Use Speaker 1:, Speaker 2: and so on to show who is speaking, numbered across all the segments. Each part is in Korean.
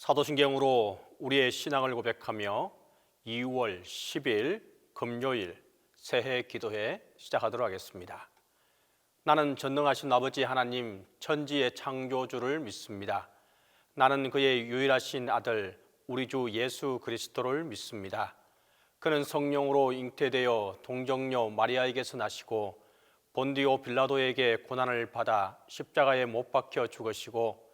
Speaker 1: 사도신경으로 우리의 신앙을 고백하며 2월 10일 금요일 새해 기도회 시작하도록 하겠습니다. 나는 전능하신 아버지 하나님 천지의 창조주를 믿습니다. 나는 그의 유일하신 아들 우리 주 예수 그리스도를 믿습니다. 그는 성령으로 잉태되어 동정녀 마리아에게서 나시고 본디오 빌라도에게 고난을 받아 십자가에 못 박혀 죽으시고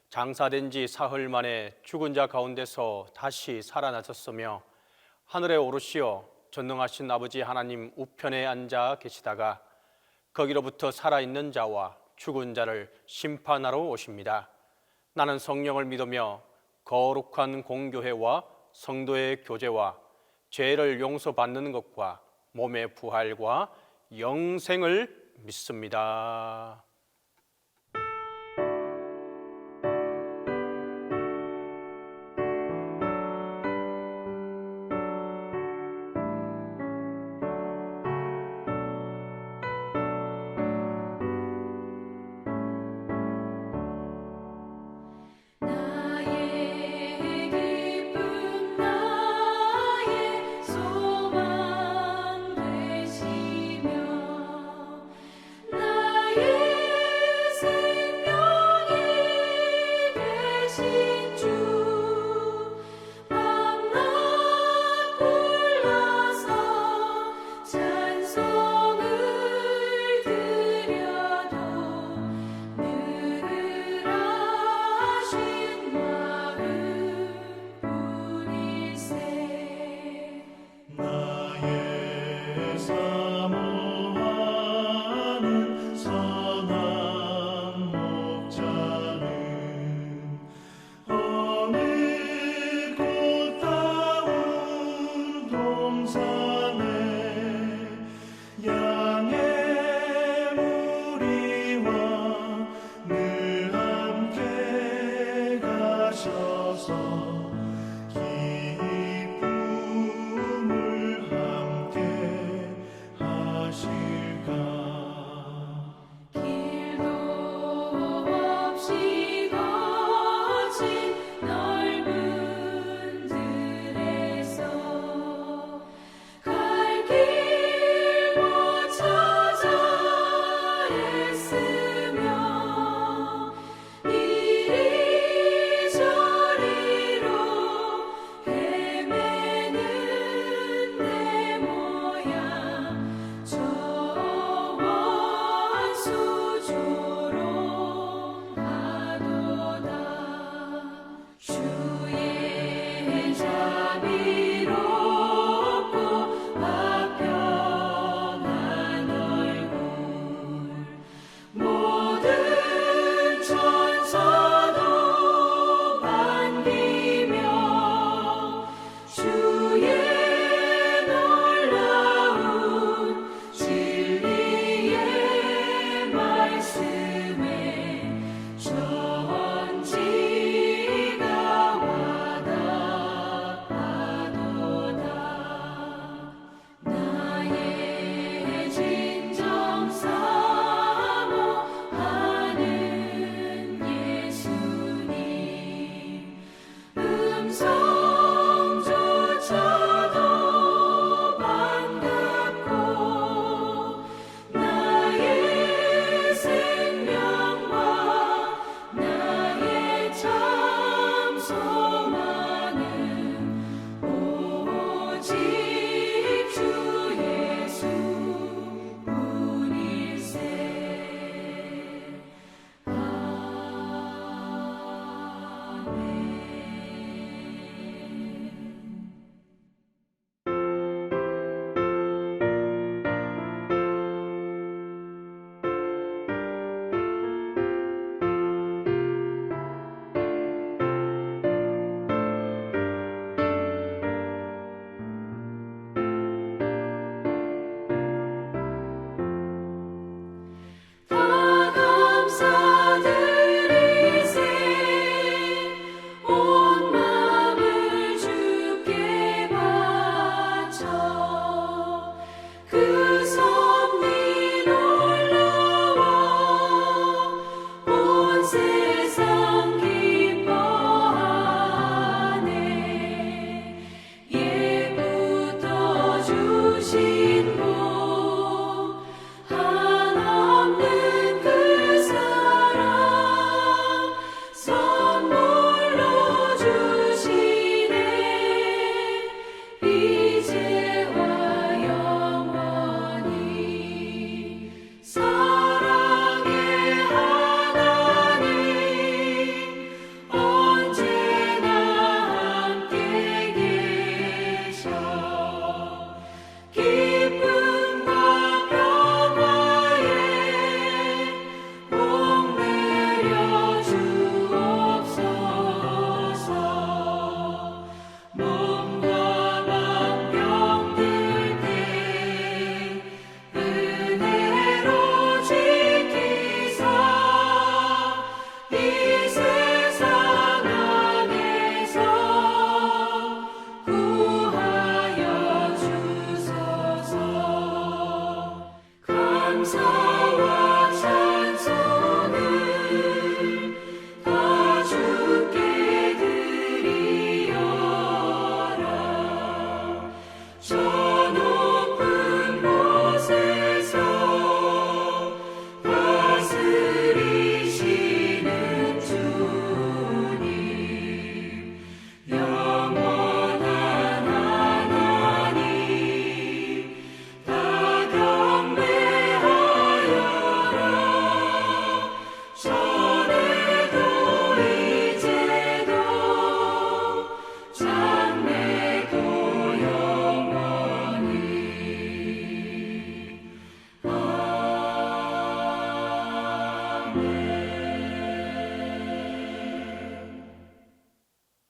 Speaker 1: 장사된 지 사흘 만에 죽은 자 가운데서 다시 살아나셨으며 하늘에 오르시어 전능하신 아버지 하나님 우편에 앉아 계시다가 거기로부터 살아있는 자와 죽은 자를 심판하러 오십니다. 나는 성령을 믿으며 거룩한 공교회와 성도의 교제와 죄를 용서받는 것과 몸의 부활과 영생을 믿습니다.
Speaker 2: 나의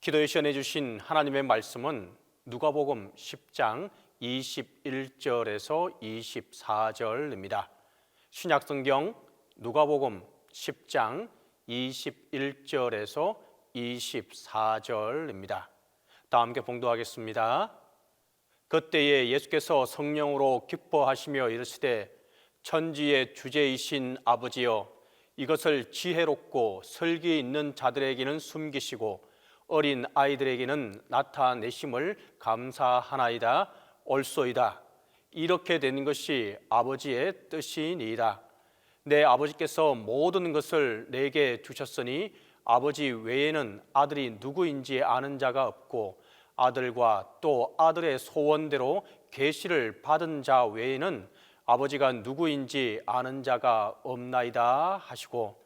Speaker 1: 기도에 시연해 주신 하나님의 말씀은 누가복음 10장 21절에서 24절입니다. 신약성경 누가복음 10장 21절에서 24절입니다. 다 함께 봉독하겠습니다. 그때에 예수께서 성령으로 기뻐하시며 이르시되 천지의 주제이신 아버지여, 이것을 지혜롭고 설기 있는 자들에게는 숨기시고 어린 아이들에게는 나타내심을 감사하나이다. 옳소이다. 이렇게 되는 것이 아버지의 뜻이니이다. 내 아버지께서 모든 것을 내게 주셨으니 아버지 외에는 아들이 누구인지 아는 자가 없고 아들과 또 아들의 소원대로 계시를 받은 자 외에는 아버지가 누구인지 아는 자가 없나이다 하시고,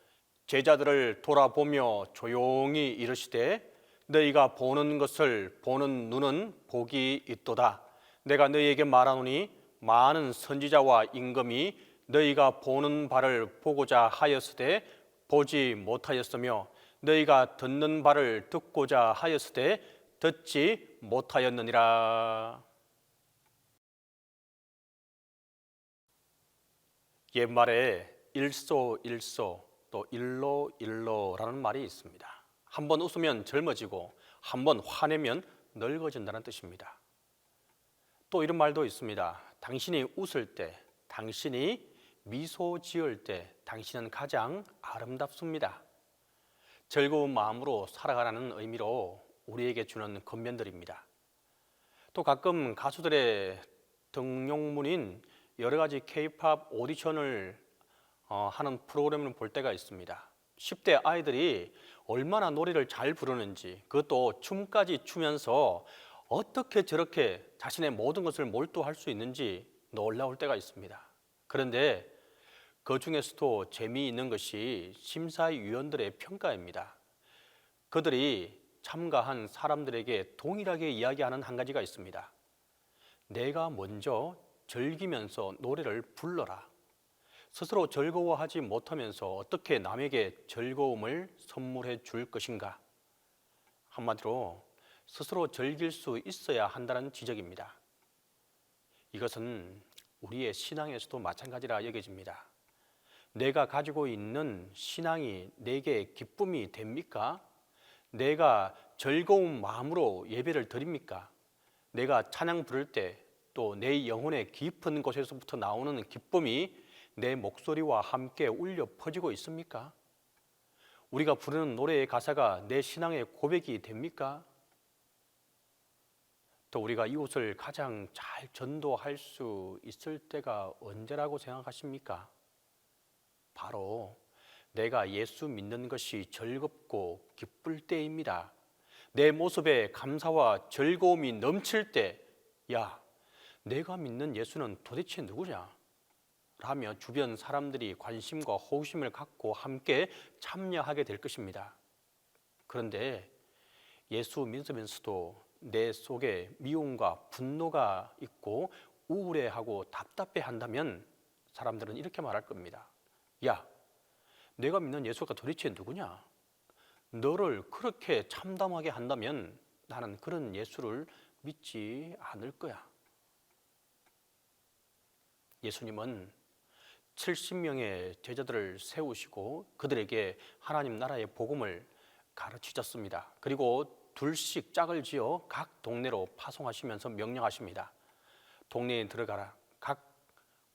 Speaker 1: 제자들을 돌아보며 조용히 이르시되 너희가 보는 것을 보는 눈은 복이 있도다. 내가 너희에게 말하노니 많은 선지자와 임금이 너희가 보는 바를 보고자 하였으되 보지 못하였으며 너희가 듣는 바를 듣고자 하였으되 듣지 못하였느니라. 옛말에 일소일소 또 일로일로라는 말이 있습니다. 한번 웃으면 젊어지고 한번 화내면 늙어진다는 뜻입니다. 또 이런 말도 있습니다. 당신이 웃을 때, 당신이 미소 지을 때 당신은 가장 아름답습니다. 즐거운 마음으로 살아가라는 의미로 우리에게 주는 권면들입니다. 또 가끔 가수들의 등용문인 여러 가지 K-팝 오디션을 하는 프로그램을 볼 때가 있습니다. 10대 아이들이 얼마나 노래를 잘 부르는지, 그것도 춤까지 추면서 어떻게 저렇게 자신의 모든 것을 몰두할 수 있는지 놀라울 때가 있습니다. 그런데 그 중에서도 재미있는 것이 심사위원들의 평가입니다. 그들이 참가한 사람들에게 동일하게 이야기하는 한 가지가 있습니다. 내가 먼저 즐기면서 노래를 불러라. 스스로 즐거워하지 못하면서 어떻게 남에게 즐거움을 선물해 줄 것인가? 한마디로 스스로 즐길 수 있어야 한다는 지적입니다. 이것은 우리의 신앙에서도 마찬가지라 여겨집니다. 내가 가지고 있는 신앙이 내게 기쁨이 됩니까? 내가 즐거운 마음으로 예배를 드립니까? 내가 찬양 부를 때 또 내 영혼의 깊은 곳에서부터 나오는 기쁨이 내 목소리와 함께 울려 퍼지고 있습니까? 우리가 부르는 노래의 가사가 내 신앙의 고백이 됩니까? 또 우리가 이웃을 가장 잘 전도할 수 있을 때가 언제라고 생각하십니까? 바로 내가 예수 믿는 것이 즐겁고 기쁠 때입니다. 내 모습에 감사와 즐거움이 넘칠 때, 야, 내가 믿는 예수는 도대체 누구냐? 라며 주변 사람들이 관심과 호기심을 갖고 함께 참여하게 될 것입니다. 그런데 예수 믿으면서도 내 속에 미움과 분노가 있고 우울해하고 답답해한다면 사람들은 이렇게 말할 겁니다. 야, 내가 믿는 예수가 도대체 누구냐? 너를 그렇게 참담하게 한다면 나는 그런 예수를 믿지 않을 거야. 예수님은 70명의 제자들을 세우시고 그들에게 하나님 나라의 복음을 가르치셨습니다. 그리고 둘씩 짝을 지어 각 동네로 파송하시면서 명령하십니다. 동네에 들어가라. 각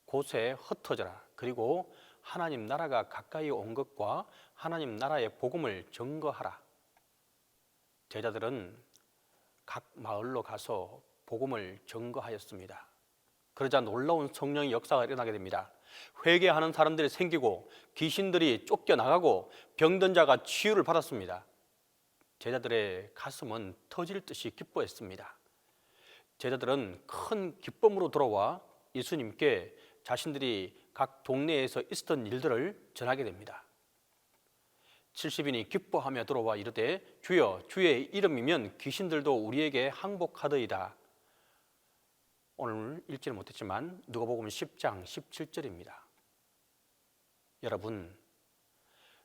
Speaker 1: 곳에 흩어져라. 그리고 하나님 나라가 가까이 온 것과 하나님 나라의 복음을 증거하라. 제자들은 각 마을로 가서 복음을 증거하였습니다. 그러자 놀라운 성령의 역사가 일어나게 됩니다. 회개하는 사람들이 생기고 귀신들이 쫓겨나가고 병든 자가 치유를 받았습니다. 제자들의 가슴은 터질 듯이 기뻐했습니다. 제자들은 큰 기쁨으로 돌아와 예수님께 자신들이 각 동네에서 있었던 일들을 전하게 됩니다. 70인이 기뻐하며 들어와 이르되 주여, 주의 이름이면 귀신들도 우리에게 항복하더이다. 오늘 읽지는 못했지만 누가복음 10장 17절입니다. 여러분,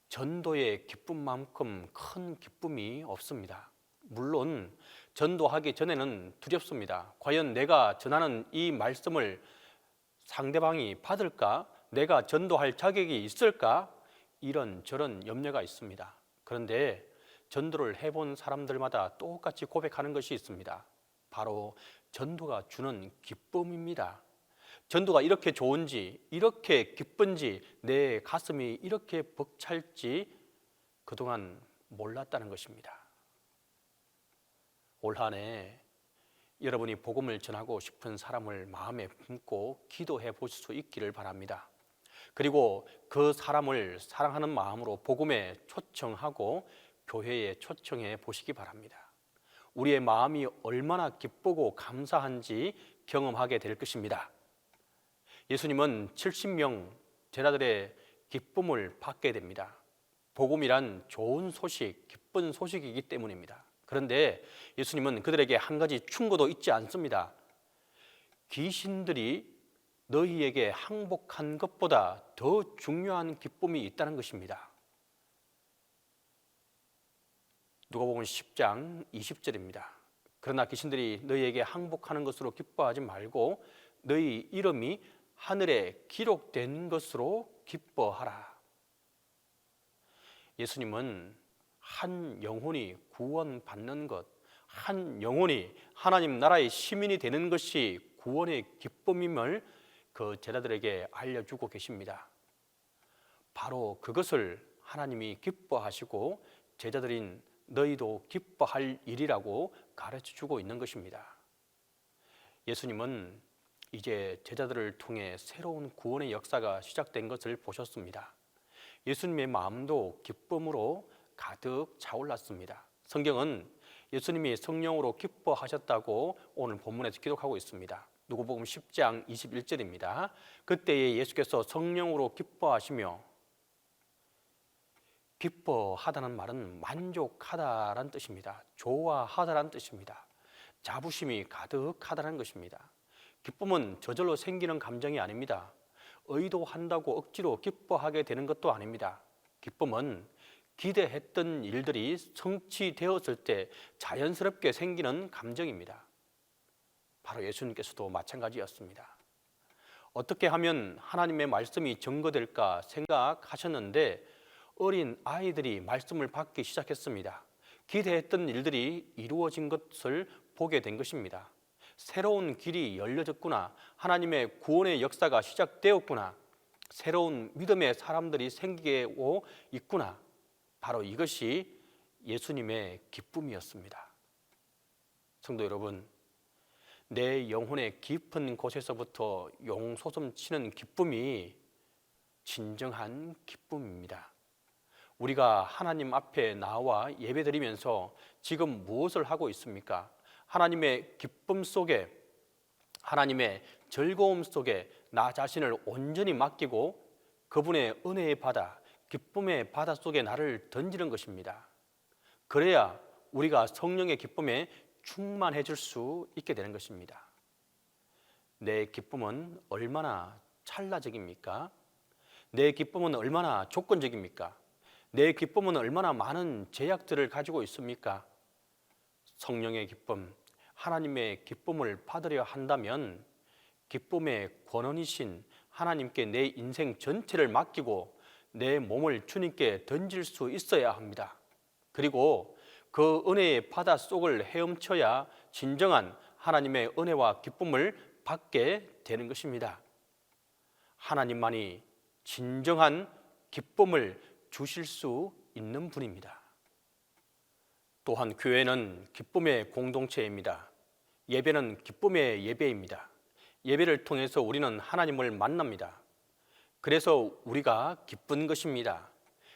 Speaker 1: 전도의 기쁨만큼 큰 기쁨이 없습니다. 물론 전도하기 전에는 두렵습니다. 과연 내가 전하는 이 말씀을 상대방이 받을까? 내가 전도할 자격이 있을까? 이런저런 염려가 있습니다. 그런데 전도를 해본 사람들마다 똑같이 고백하는 것이 있습니다. 바로 전도가 주는 기쁨입니다. 전도가 이렇게 좋은지, 이렇게 기쁜지, 내 가슴이 이렇게 벅찰지 그동안 몰랐다는 것입니다. 올 한 해 여러분이 복음을 전하고 싶은 사람을 마음에 품고 기도해 보실 수 있기를 바랍니다. 그리고 그 사람을 사랑하는 마음으로 복음에 초청하고 교회에 초청해 보시기 바랍니다. 우리의 마음이 얼마나 기쁘고 감사한지 경험하게 될 것입니다. 예수님은 70명 제자들의 기쁨을 받게 됩니다. 복음이란 좋은 소식, 기쁜 소식이기 때문입니다. 그런데 예수님은 그들에게 한 가지 충고도 잊지 않습니다. 귀신들이 너희에게 항복한 것보다 더 중요한 기쁨이 있다는 것입니다. 누가복음 10장 20절입니다. 그러나 귀신들이 너희에게 항복하는 것으로 기뻐하지 말고 너희 이름이 하늘에 기록된 것으로 기뻐하라. 예수님은 한 영혼이 구원받는 것, 한 영혼이 하나님 나라의 시민이 되는 것이 구원의 기쁨임을 그 제자들에게 알려주고 계십니다. 바로 그것을 하나님이 기뻐하시고 제자들인 너희도 기뻐할 일이라고 가르쳐주고 있는 것입니다. 예수님은 이제 제자들을 통해 새로운 구원의 역사가 시작된 것을 보셨습니다. 예수님의 마음도 기쁨으로 가득 차올랐습니다. 성경은 예수님이 성령으로 기뻐하셨다고 오늘 본문에서 기록하고 있습니다. 누가복음 10장 21절입니다. 그때에 예수께서 성령으로 기뻐하시며, 기뻐하다는 말은 만족하다라는 뜻입니다. 좋아하다라는 뜻입니다. 자부심이 가득하다는 것입니다. 기쁨은 저절로 생기는 감정이 아닙니다. 의도한다고 억지로 기뻐하게 되는 것도 아닙니다. 기쁨은 기대했던 일들이 성취되었을 때 자연스럽게 생기는 감정입니다. 바로 예수님께서도 마찬가지였습니다. 어떻게 하면 하나님의 말씀이 증거될까 생각하셨는데 어린 아이들이 말씀을 받기 시작했습니다. 기대했던 일들이 이루어진 것을 보게 된 것입니다. 새로운 길이 열려졌구나. 하나님의 구원의 역사가 시작되었구나. 새로운 믿음의 사람들이 생기고 있구나. 바로 이것이 예수님의 기쁨이었습니다. 성도 여러분, 내 영혼의 깊은 곳에서부터 용솟음 치는 기쁨이 진정한 기쁨입니다. 우리가 하나님 앞에 나와 예배드리면서 지금 무엇을 하고 있습니까? 하나님의 기쁨 속에, 하나님의 즐거움 속에 나 자신을 온전히 맡기고 그분의 은혜의 바다, 기쁨의 바다 속에 나를 던지는 것입니다. 그래야 우리가 성령의 기쁨에 충만해질 수 있게 되는 것입니다. 내 기쁨은 얼마나 찰나적입니까? 내 기쁨은 얼마나 조건적입니까? 내 기쁨은 얼마나 많은 제약들을 가지고 있습니까? 성령의 기쁨, 하나님의 기쁨을 받으려 한다면 기쁨의 권원이신 하나님께 내 인생 전체를 맡기고 내 몸을 주님께 던질 수 있어야 합니다. 그리고 그 은혜의 바다 속을 헤엄쳐야 진정한 하나님의 은혜와 기쁨을 받게 되는 것입니다. 하나님만이 진정한 기쁨을 주실 수 있는 분입니다. 또한 교회는 기쁨의 공동체입니다. 예배는 기쁨의 예배입니다. 예배를 통해서 우리는 하나님을 만납니다. 그래서 우리가 기쁜 것입니다.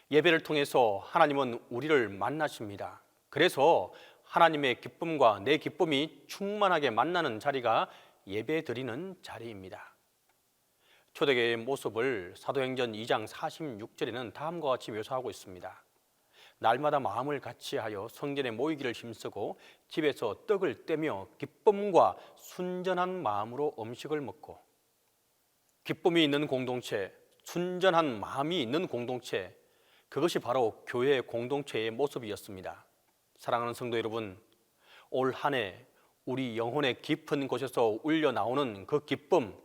Speaker 1: 예배를 통해서 하나님은 우리를 만나십니다. 그래서 하나님의 기쁨과 내 기쁨이 충만하게 만나는 자리가 예배 드리는 자리입니다. 초대교회의 모습을 사도행전 2장 46절에는 다음과 같이 묘사하고 있습니다. 날마다 마음을 같이하여 성전에 모이기를 힘쓰고 집에서 떡을 떼며 기쁨과 순전한 마음으로 음식을 먹고. 기쁨이 있는 공동체, 순전한 마음이 있는 공동체, 그것이 바로 교회의 공동체의 모습이었습니다. 사랑하는 성도 여러분, 올 한 해 우리 영혼의 깊은 곳에서 울려 나오는 그 기쁨,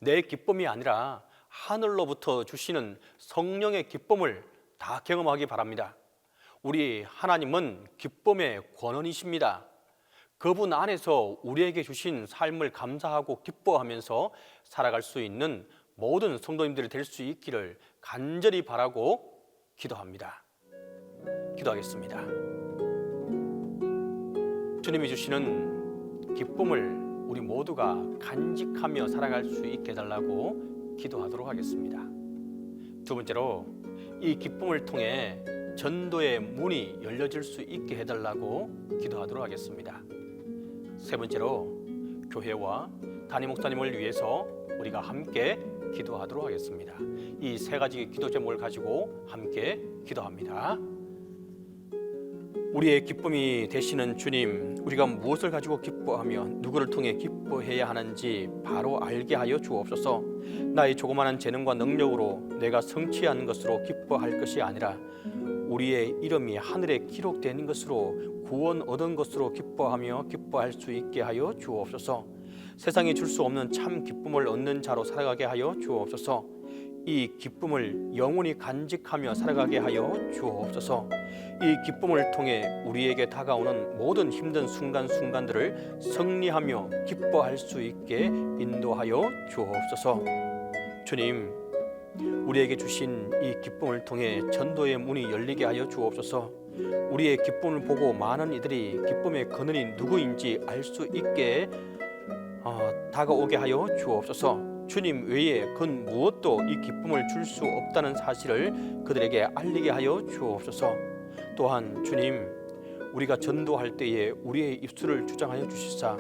Speaker 1: 내 기쁨이 아니라 하늘로부터 주시는 성령의 기쁨을 다 경험하기 바랍니다. 우리 하나님은 기쁨의 권원이십니다. 그분 안에서 우리에게 주신 삶을 감사하고 기뻐하면서 살아갈 수 있는 모든 성도님들이 될 수 있기를 간절히 바라고 기도합니다. 기도하겠습니다. 주님이 주시는 기쁨을 우리 모두가 간직하며 살아갈 수 있게 해달라고 기도하도록 하겠습니다. 두 번째로, 이 기쁨을 통해 전도의 문이 열려질 수 있게 해달라고 기도하도록 하겠습니다. 세 번째로, 교회와 담임 목사님을 위해서 우리가 함께 기도하도록 하겠습니다. 이 세 가지 기도 제목을 가지고 함께 기도합니다. 우리의 기쁨이 되시는 주님, 우리가 무엇을 가지고 기뻐하며 누구를 통해 기뻐해야 하는지 바로 알게 하여 주옵소서. 나의 조그마한 재능과 능력으로 내가 성취한 것으로 기뻐할 것이 아니라 우리의 이름이 하늘에 기록된 것으로 구원 얻은 것으로 기뻐하며 기뻐할 수 있게 하여 주옵소서. 세상이 줄 수 없는 참 기쁨을 얻는 자로 살아가게 하여 주옵소서. 이 기쁨을 영원히 간직하며 살아가게 하여 주옵소서. 이 기쁨을 통해 우리에게 다가오는 모든 힘든 순간순간들을 승리하며 기뻐할 수 있게 인도하여 주옵소서. 주님, 우리에게 주신 이 기쁨을 통해 전도의 문이 열리게 하여 주옵소서. 우리의 기쁨을 보고 많은 이들이 기쁨의 근원이 누구인지 알 수 있게 다가오게 하여 주옵소서. 주님 외에 그 무엇도 이 기쁨을 줄 수 없다는 사실을 그들에게 알리게 하여 주옵소서. 또한 주님, 우리가 전도할 때에 우리의 입술을 주장하여 주시사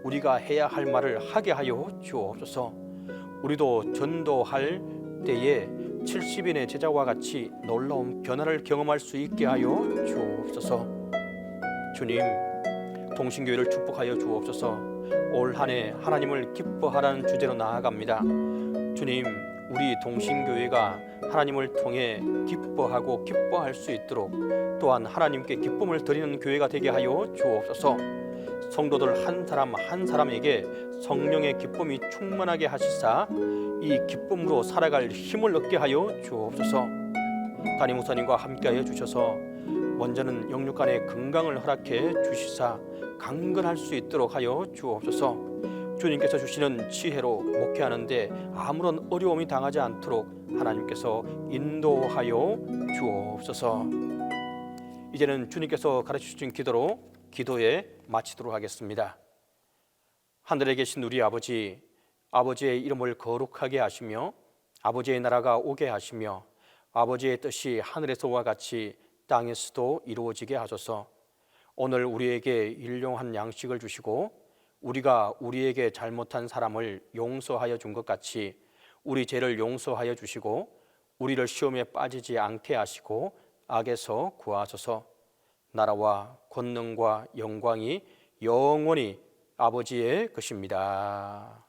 Speaker 1: 우리가 해야 할 말을 하게 하여 주옵소서. 우리도 전도할 때에 70인의 제자와 같이 놀라운 변화를 경험할 수 있게 하여 주옵소서. 주님, 동신교회를 축복하여 주옵소서. 올 한 해 하나님을 기뻐하라는 주제로 나아갑니다. 주님, 우리 동신교회가 하나님을 통해 기뻐하고 기뻐할 수 있도록, 또한 하나님께 기쁨을 드리는 교회가 되게 하여 주옵소서. 성도들 한 사람 한 사람에게 성령의 기쁨이 충만하게 하시사 이 기쁨으로 살아갈 힘을 얻게 하여 주옵소서. 담임 목사님과 함께하여 주셔서 먼저는 영육간의 건강을 허락해 주시사 강건할 수 있도록 하여 주옵소서. 주님께서 주시는 지혜로 목회하는데 아무런 어려움이 당하지 않도록 하나님께서 인도하여 주옵소서. 이제는 주님께서 가르쳐주신 기도로 기도에 마치도록 하겠습니다. 하늘에 계신 우리 아버지, 아버지의 이름을 거룩하게 하시며 아버지의 나라가 오게 하시며 아버지의 뜻이 하늘에서와 같이 땅에서도 이루어지게 하소서. 오늘 우리에게 일용한 양식을 주시고 우리가 우리에게 잘못한 사람을 용서하여 준 것 같이 우리 죄를 용서하여 주시고 우리를 시험에 빠지지 않게 하시고 악에서 구하소서. 나라와 권능과 영광이 영원히 아버지의 것입니다.